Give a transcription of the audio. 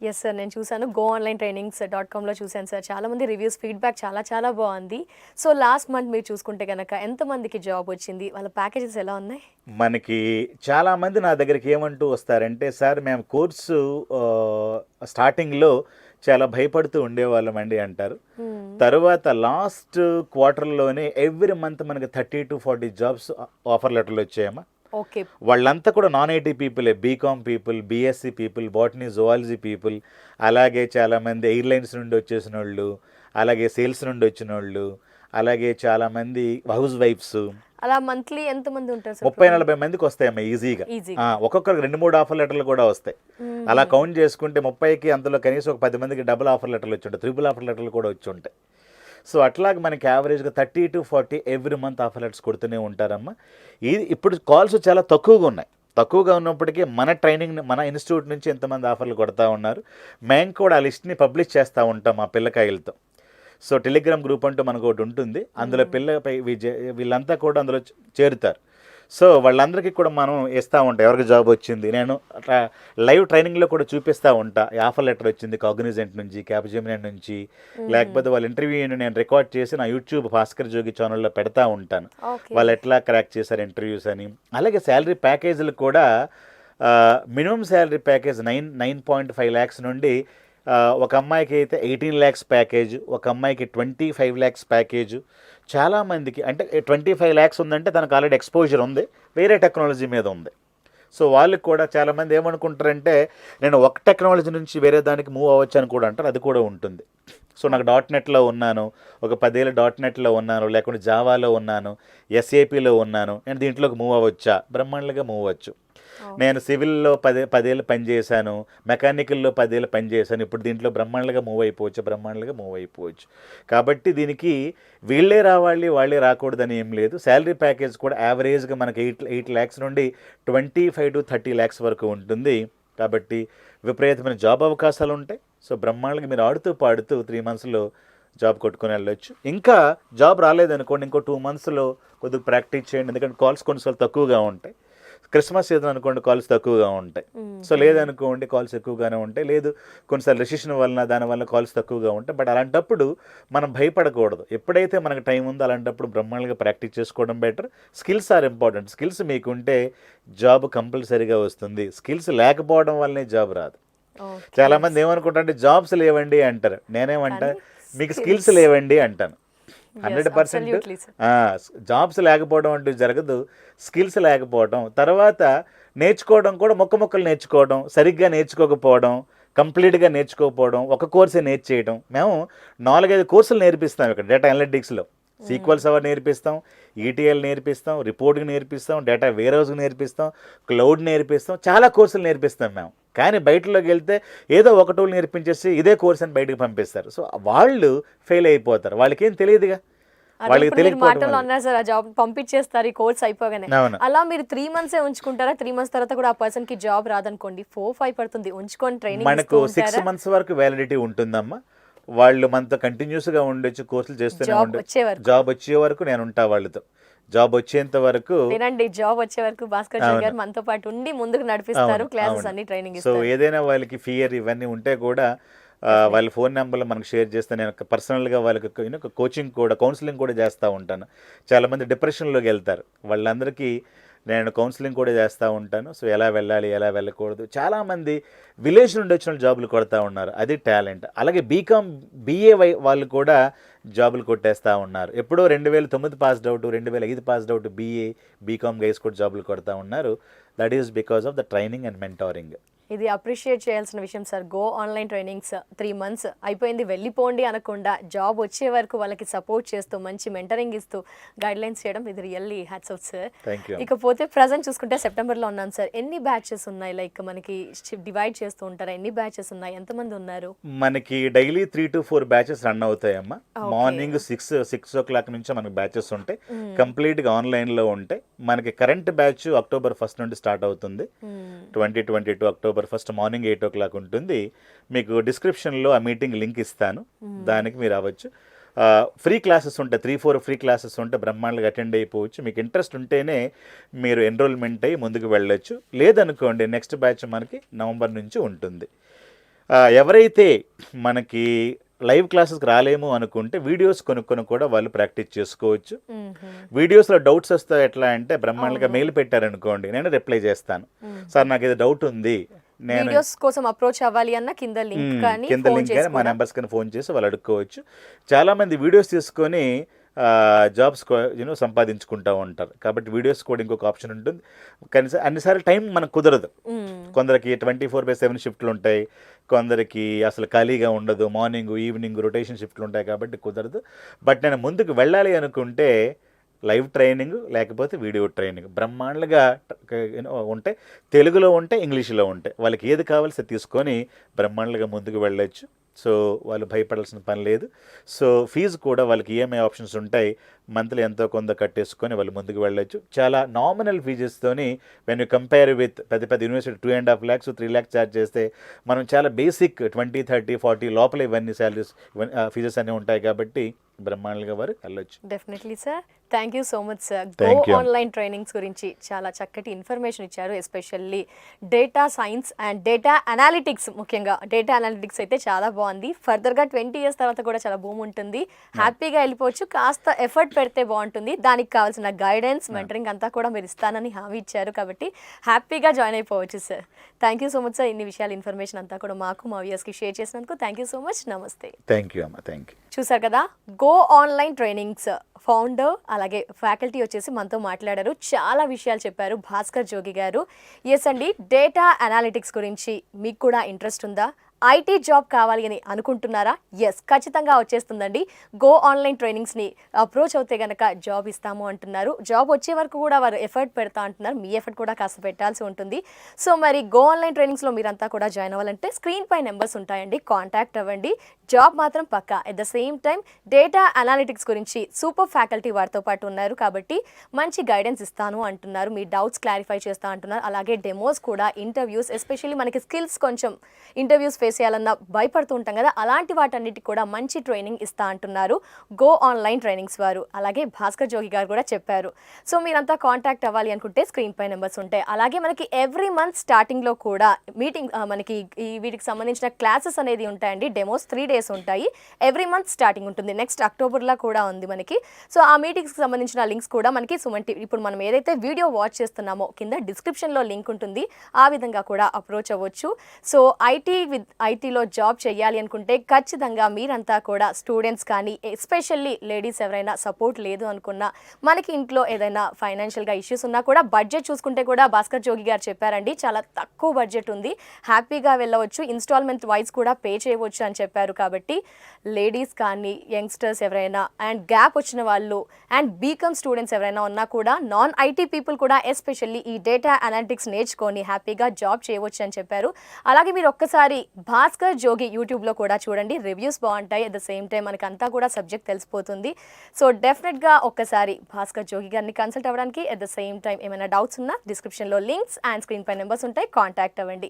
Yes sir, నేను చూసాను goonlinetrainings.comలో చూసాను సార్. చాలామంది రివ్యూస్, ఫీడ్బ్యాక్ చాలా చాలా బాగుంది. సో లాస్ట్ మంత్ మీరు చూసుకుంటే కనుక ఎంతమందికి జాబ్ వచ్చింది, వాళ్ళ ప్యాకేజెస్ ఎలా ఉన్నాయి? మనకి చాలామంది నా దగ్గరికి ఏమంటూ వస్తారంటే, సార్ మేము కోర్సు స్టార్టింగ్లో చాలా భయపడుతూ ఉండేవాళ్ళమండి అంటారు. తర్వాత లాస్ట్ క్వార్టర్లోనే ఎవ్రీ మంత్ మనకి 30 to 40 జాబ్స్ ఆఫర్ లెటర్లు వచ్చాయమ్మా. ఓకే. వాళ్ళంతా కూడా నాన్ ఐటీ పీపులే, BCom people, BSc people, botany zoology people, అలాగే చాలామంది ఎయిర్లైన్స్ నుండి వచ్చేసిన వాళ్ళు, అలాగే సేల్స్ నుండి వచ్చిన వాళ్ళు, అలాగే చాలామంది హౌస్ వైఫ్స్. అలా మంత్లీ ఎంతమంది ఉంటారు సార్? 30-40 మందికి వస్తాయమ్మా ఈజీగా. ఒక్కొక్కరికి 2-3 ఆఫర్ లెటర్లు కూడా వస్తాయి. అలా కౌంట్ చేసుకుంటే 30కి అందులో కనీసం ఒక 10 మందికి డబుల్ ఆఫర్ లెటర్లు వచ్చి ఉంటాయి, ట్రిపుల్ ఆఫర్ లెటర్లు కూడా వచ్చి ఉంటాయి. సో అట్లాగే మనకి యావరేజ్గా 30 to 40 every month offer letters కొడుతూనే ఉంటారమ్మా. ఇప్పుడు కాల్స్ చాలా తక్కువగా ఉన్నాయి. తక్కువగా ఉన్నప్పటికీ మన ట్రైనింగ్, మన ఇన్స్టిట్యూట్ నుంచి ఎంతమంది ఆఫర్లు కొడతా ఉన్నారు. మేము కూడా ఆ లిస్ట్ని పబ్లిష్ చేస్తూ ఉంటాం మా పిల్లకాయలతో. సో టెలిగ్రామ్ గ్రూప్ అంటూ మనకు ఒకటి ఉంటుంది, అందులో వీళ్ళంతా కూడా అందులో చేరుతారు. సో వాళ్ళందరికీ కూడా మనం ఇస్తూ ఉంటాం ఎవరికి జాబ్ వచ్చింది. నేను లైవ్ ట్రైనింగ్లో కూడా చూపిస్తూ ఉంటా, ఆఫర్ లెటర్ వచ్చింది కాగ్నిజెంట్ నుంచి, క్యాప్జెమినీ నుంచి, లేకపోతే వాళ్ళ ఇంటర్వ్యూని నేను రికార్డ్ చేసి నా యూట్యూబ్ భాస్కర్ జోగి ఛానల్లో పెడతా ఉంటాను, వాళ్ళు ఎట్లా క్రాక్ చేశారు ఇంటర్వ్యూస్ అని. అలాగే శాలరీ ప్యాకేజీలు కూడా మినిమం శాలరీ ప్యాకేజ్ 9.5 lakhs నుండి ఒక అమ్మాయికి అయితే 18 lakhs ప్యాకేజ్, ఒక అమ్మాయికి 25 lakhs ప్యాకేజ్. చాలామందికి అంటే 25 lakhs ఉందంటే తనకు ఆల్రెడీ ఎక్స్పోజర్ ఉంది, వేరే టెక్నాలజీ మీద ఉంది. సో వాళ్ళకి కూడా చాలామంది ఏమనుకుంటారంటే నేను ఒక టెక్నాలజీ నుంచి వేరే దానికి మూవ్ అవ్వచ్చు అని కూడా అంటారు, అది కూడా ఉంటుంది. సో నాకు .NETలో ఉన్నాను, ఒక 10 ఏళ్ళు .NETలో ఉన్నాను, లేకుంటే జావాలో ఉన్నాను, SAPలో ఉన్నాను, నేను దీంట్లోకి మూవ్ అవ్వచ్చా? బ్రహ్మాండంగా మూవ్ అవ్వచ్చు. నేను సివిల్లో 10 ఏళ్ళు పనిచేశాను, మెకానికల్లో 10 ఏళ్ళు పనిచేశాను, ఇప్పుడు దీంట్లో బ్రహ్మాండంగా మూవ్ అయిపోవచ్చు. కాబట్టి దీనికి వీళ్ళే రావాలి వాళ్ళే రాకూడదని ఏం లేదు. శాలరీ ప్యాకేజ్ కూడా యావరేజ్గా మనకి 8 lakhs నుండి 25 to 30 lakhs వరకు ఉంటుంది. కాబట్టి విపరీతమైన జాబ్ అవకాశాలు ఉంటాయి. సో బ్రహ్మాండంగా మీరు ఆడుతూ పాడుతూ 3 monthsలో జాబ్ కొట్టుకుని వెళ్ళొచ్చు. ఇంకా జాబ్ రాలేదనుకోండి, ఇంకో 2 monthsలో కొద్దిగా ప్రాక్టీస్ చేయండి, ఎందుకంటే కాల్స్ కొన్నిసార్లు తక్కువగా ఉంటాయి. క్రిస్మస్ సీజన్ అనుకోండి, కాల్స్ తక్కువగా ఉంటాయి. సో లేదనుకోండి కాల్స్ ఎక్కువగానే ఉంటాయి, లేదు కొన్నిసార్లు రెసిషన్ వలన దానివల్ల కాల్స్ తక్కువగా ఉంటాయి. బట్ అలాంటప్పుడు మనం భయపడకూడదు. ఎప్పుడైతే మనకు టైం ఉందో అలాంటప్పుడు బ్రహ్మాండంగా ప్రాక్టీస్ చేసుకోవడం better. Skills are important. Skills మీకుంటే జాబ్ కంపల్సరీగా వస్తుంది. స్కిల్స్ లేకపోవడం వల్లనే జాబ్ రాదు. చాలామంది ఏమనుకుంటారంటే జాబ్స్ లేవండి అంటారు, నేనేమంటా మీకు స్కిల్స్ లేవండి అంటాను. 100% జాబ్స్ లేకపోవడం అంటూ జరగదు, స్కిల్స్ లేకపోవడం. తర్వాత నేర్చుకోవడం కూడా మొక్కలు నేర్చుకోవడం, సరిగ్గా నేర్చుకోకపోవడం, కంప్లీట్గా నేర్చుకోకపోవడం, ఒక కోర్సే నేర్చేయడం. మేము 4-5 కోర్సులు నేర్పిస్తాం ఇక్కడ డేటా అనలిటిక్స్లో. సీక్వెల్ సర్వర్ నేర్పిస్తాం, ETL నేర్పిస్తాం, రిపోర్టింగ్ నేర్పిస్తాం, డేటా వేర్ హౌస్ నేర్పిస్తాం, క్లౌడ్ నేర్పిస్తాం, చాలా కోర్సులు నేర్పిస్తాం మేము. కానీ బయటలోకి వెళ్తే ఏదో ఒక టూల్ నేర్పించేసి ఇదే కోర్స్ అని బయటకు పంపిస్తారు. సో వాళ్ళు ఫెయిల్ అయిపోతారు, వాళ్ళకి ఏం తెలియదుగా. వాళ్ళకి జాబ్ పంపించేస్తారు ఈ కోర్స్ అయిపోగానే. అలా మీరు 3 months ఉంచుకుంటారా? 3 months తర్వాత కూడా ఆ పర్సన్ కి జాబ్ రాదనుకోండి, 4-5 పడుతుంది, ఉంచుకొని ట్రైనింగ్ మనకు 6 months వరకు వ్యాలిడిటీ ఉంటుందమ్మా. వాళ్ళు మనతో కంటిన్యూస్గా ఉండొచ్చు, కోర్సులు చేస్తూనే ఉండొచ్చు. జాబ్ వచ్చే వరకు నేను ఉంటా వాళ్ళతో. జాబ్ వచ్చేంత వరకు జాబ్ వచ్చే వరకు భాస్కర్ జోగి గారు మనతో పాటు ఉండి ముందుకు నడిపిస్తారు, క్లాసెస్ అన్ని ట్రైనింగ్ ఇస్తారు. సో ఏదైనా వాళ్ళకి ఫియర్ ఇవన్నీ ఉంటే కూడా వాళ్ళ ఫోన్ నెంబర్లు మనకు షేర్ చేస్తే నేను పర్సనల్గా వాళ్ళకి కోచింగ్ కూడా, కౌన్సిలింగ్ కూడా చేస్తూ ఉంటాను. చాలామంది డిప్రెషన్లోకి వెళ్తారు, వాళ్ళందరికీ నేను కౌన్సిలింగ్ కూడా చేస్తూ ఉంటాను. సో ఎలా వెళ్ళాలి, ఎలా వెళ్ళకూడదు. చాలామంది విలేజ్ నుండి వచ్చిన జాబులు కొడతా ఉన్నారు, అది టాలెంట్. అలాగే బీకామ్ BA వాళ్ళు కూడా జాబులు కొట్టేస్తూ ఉన్నారు. ఎప్పుడో 2009 passed out, 2005 passed out BCom guys కూడా జాబులు కొడతా ఉన్నారు. That is because of the training and mentoring. ఇది అప్రిషియేట్ చేయాల్సిన విషయం sir. Go online trainings 3 months అయిపోయింది వెళ్ళిపోండి అనకుండా జాబ్ వచ్చే వరకు వాళ్ళకి సపోర్ట్ చేస్తూ మంచి మెంటరింగ్ ఇస్తూ గైడ్లైన్స్ చేయడం, ఇది రియల్లీ హ్యాట్స్ ఆఫ్ సార్. ఇకపోతే ప్రజెంట్ చూసుకుంటే సెప్టెంబర్లో ఉన్నాను సార్, ఎన్ని బ్యాచెస్ ఉన్నాయి? లైక్ మనకి డివైడ్ చేస్తూ ఉంటారా? ఎన్ని బ్యాచెస్ ఉన్నాయి, ఎంతమంది ఉన్నారు? మనకి డైలీ 3 to 4 బ్యాచెస్ రన్ అవుతాయమ్మా. మార్నింగ్ 6 o'clock నుంచి మనకి బ్యాచెస్ ఉంటాయి, కంప్లీట్గా ఆన్లైన్లో ఉంటాయి. మనకి కరెంట్ బ్యాచ్ October 1st నుండి స్టార్ట్ అవుతుంది, 2022 October 1st మార్నింగ్ 8 o'clock ఉంటుంది. మీకు డిస్క్రిప్షన్లో ఆ మీటింగ్ లింక్ ఇస్తాను, దానికి మీరు అవ్వచ్చు. ఫ్రీ క్లాసెస్ ఉంటాయి, 3-4 ఫ్రీ క్లాసెస్ ఉంటే బ్రహ్మాండంగా అటెండ్ అయిపోవచ్చు. మీకు ఇంట్రెస్ట్ ఉంటేనే మీరు ఎన్రోల్మెంట్ అయ్యి ముందుకు వెళ్ళొచ్చు. లేదనుకోండి నెక్స్ట్ బ్యాచ్ మనకి నవంబర్ నుంచి ఉంటుంది. ఎవరైతే మనకి లైవ్ క్లాసెస్కి రాలేము అనుకుంటే వీడియోస్ కొనుక్కొని కూడా వాళ్ళు ప్రాక్టీస్ చేసుకోవచ్చు. వీడియోస్లో డౌట్స్ వస్తాయి ఎట్లా అంటే బ్రహ్మాండంగా మెయిల్ పెట్టారనుకోండి, నేను రిప్లై చేస్తాను. సార్ నాకు ఇది డౌట్ ఉంది, నేను వీడియోస్ కోసం అప్రోచ్ అవ్వాలి అన్న కింద లింక్ కానీ మా నెంబర్స్ కానీ ఫోన్ చేసి వాళ్ళు అడుక్కోవచ్చు. చాలామంది వీడియోస్ తీసుకొని జాబ్స్ సంపాదించుకుంటూ ఉంటారు. కాబట్టి వీడియోస్ కూడా ఇంకొక ఆప్షన్ ఉంటుంది. కానీ అన్నిసార్లు టైం మనకు కుదరదు. కొందరికి 24/7 షిఫ్ట్లు ఉంటాయి, కొందరికి అసలు ఖాళీగా ఉండదు, మార్నింగ్ ఈవినింగ్ రొటేషన్ షిఫ్ట్లు ఉంటాయి, కాబట్టి కుదరదు. బట్ నేను ముందుకు వెళ్ళాలి అనుకుంటే లైవ్ ట్రైనింగ్ లేకపోతే వీడియో ట్రైనింగ్ బ్రహ్మాండంగా ఉంటాయి. తెలుగులో ఉంటాయి, ఇంగ్లీష్లో ఉంటాయి. వాళ్ళకి ఏది కావాల్సి తీసుకొని బ్రహ్మాండంగా ముందుకు వెళ్ళొచ్చు. సో వాళ్ళు భయపడాల్సిన పని లేదు. సో ఫీజు కూడా వాళ్ళకి ఈఎంఐ ఆప్షన్స్ ఉంటాయి. మంత్లీ ఎంతో కొంత కట్టేసుకొని వాళ్ళు ముందుకు వెళ్ళొచ్చు. చాలా నామినల్ ఫీజెస్తోని వెన్ యూ కంపేర్ విత్ పెద్ద పెద్ద యూనివర్సిటీ 2.5 lakhs 3 lakhs ఛార్జ్ చేస్తే మనం చాలా బేసిక్ 20, 30, 40 లోపల ఇవన్నీ శాలరీస్ ఫీజెస్ అన్నీ ఉంటాయి. కాబట్టి బ్రహ్మాండంగా వారు వెళ్ళొచ్చు. Definitely sir. Thank you so much sir. Go online trainings గురించి చాలా చక్కటి ఇన్ఫర్మేషన్ ఇచ్చారు. Especially data science and data analytics, ముఖ్యంగా డేటా అనాలిటిక్స్ అయితే చాలా బాగుంది. ఫర్దర్గా 20 years తర్వాత కూడా చాలా భూమి ఉంటుంది, హ్యాపీగా వెళ్ళిపోవచ్చు. కాస్త ఎఫర్ట్ పెడితే బాగుంటుంది. దానికి కావాల్సిన గైడెన్స్, మెంటరింగ్ అంతా కూడా మీరు ఇస్తానని హామీ ఇచ్చారు. కాబట్టి హ్యాపీగా జాయిన్ అయిపోవచ్చు sir. Thank you so much sir. ఇన్ని విషయాలు ఇన్ఫర్మేషన్ అంతా కూడా మాకు మా వ్యూయర్స్కి షేర్ చేసినందుకు థ్యాంక్ యూ సో మచ్. నమస్తే. థ్యాంక్ యూ అమ్మ. Thank you. చూసారు కదా, గో ఆన్లైన్ ట్రైనింగ్స్ ఫౌండర్ అలాగే ఫ్యాకల్టీ వచ్చేసి మనతో మాట్లాడారు. చాలా విషయాలు చెప్పారు భాస్కర్ జోగి గారు. ఎస్ అండి, డేటా అనాలిటిక్స్ గురించి మీకు కూడా ఇంట్రెస్ట్ ఉందా? ఐటీ జాబ్ కావాలి అని అనుకుంటున్నారా? ఎస్, ఖచ్చితంగా వచ్చేస్తుందండి. గో ఆన్లైన్ ట్రైనింగ్స్ని అప్రోచ్ అవుతే కనుక జాబ్ ఇస్తాము అంటున్నారు. జాబ్ వచ్చే వరకు కూడా వారు ఎఫర్ట్ పెడతా అంటున్నారు. మీ ఎఫర్ట్ కూడా కాస్త పెట్టాల్సి ఉంటుంది. సో మరి గో ఆన్లైన్ ట్రైనింగ్స్లో మీరంతా కూడా జాయిన్ అవ్వాలంటే స్క్రీన్ పై నెంబర్స్ ఉంటాయండి, కాంటాక్ట్ అవ్వండి. జాబ్ మాత్రం పక్కా. At the same time data analytics గురించి సూపర్ ఫ్యాకల్టీ వారితో పాటు ఉన్నారు. కాబట్టి మంచి గైడెన్స్ ఇస్తాను అంటున్నారు. మీ డౌట్స్ క్లారిఫై చేస్తా అంటున్నారు. అలాగే డెమోస్ కూడా, ఇంటర్వ్యూస్, ఎస్పెషల్లీ మనకి స్కిల్స్ కొంచెం ఇంటర్వ్యూస్ ఫేస్ చేయాలన్నా భయపడుతూ ఉంటాం కదా, అలాంటి వాటన్నిటికి కూడా మంచి ట్రైనింగ్ ఇస్తా అంటున్నారు గో ఆన్లైన్ ట్రైనింగ్స్ వారు. అలాగే భాస్కర్ జోగి గారు కూడా చెప్పారు. సో మీరంతా కాంటాక్ట్ అవ్వాలి అనుకుంటే స్క్రీన్ పై నెంబర్స్ ఉంటాయి. అలాగే మనకి ఎవ్రీ మంత్ స్టార్టింగ్లో కూడా మీటింగ్, మనకి వీటికి సంబంధించిన క్లాసెస్ అనేది ఉంటాయండి. డెమోస్ 3 days ఉంటాయి. ఎవ్రీ మంత్ స్టార్టింగ్ ఉంటుంది. నెక్స్ట్ అక్టోబర్లో కూడా ఉంది మనకి. సో ఆ మీటింగ్స్కి సంబంధించిన లింక్స్ కూడా మనకి సుమన్ ఇప్పుడు మనం ఏదైతే వీడియో వాచ్ చేస్తున్నామో కింద డిస్క్రిప్షన్లో లింక్ ఉంటుంది. ఆ విధంగా కూడా అప్రోచ్ అవ్వచ్చు. సో ఐటీలో జాబ్ చేయాలి అనుకుంటే ఖచ్చితంగా మీరంతా కూడా స్టూడెంట్స్ కానీ, ఎస్పెషల్లీ లేడీస్ ఎవరైనా సపోర్ట్ లేదు అనుకున్నా, మనకి ఇంట్లో ఏదైనా ఫైనాన్షియల్గా ఇష్యూస్ ఉన్నా కూడా బడ్జెట్ చూసుకుంటే కూడా భాస్కర్ జోగి గారు చెప్పారండి, చాలా తక్కువ బడ్జెట్ ఉంది, హ్యాపీగా వెళ్ళవచ్చు, ఇన్స్టాల్మెంట్ వైజ్ కూడా పే చేయవచ్చు అని చెప్పారు. కాబట్టి లేడీస్ కానీ, యంగ్స్టర్స్ ఎవరైనా, అండ్ గ్యాప్ వచ్చిన వాళ్ళు, అండ్ బీకామ్ స్టూడెంట్స్ ఎవరైనా ఉన్నా కూడా, నాన్ ఐటీ పీపుల్ కూడా ఎస్పెషల్లీ ఈ డేటా అనాలిటిక్స్ నేర్చుకొని హ్యాపీగా జాబ్ చేయవచ్చు అని చెప్పారు. అలాగే మీరు ఒక్కసారి భాస్కర్ జోగి యూట్యూబ్లో కూడా చూడండి, రివ్యూస్ బాగుంటాయి. అట్ ద సేమ్ టైం మనకి అంతా కూడా సబ్జెక్ట్ తెలిసిపోతుంది. సో డెఫినెట్గా ఒక్కసారి భాస్కర్ జోగి గారిని కన్సల్ట్ అవ్వడానికి, అట్ ద సేమ్ టైం ఏమైనా డౌట్స్ ఉన్నా డిస్క్రిప్షన్లో లింక్స్ అండ్ స్క్రీన్ పై నెంబర్స్ ఉంటాయి, కాంటాక్ట్ అవ్వండి.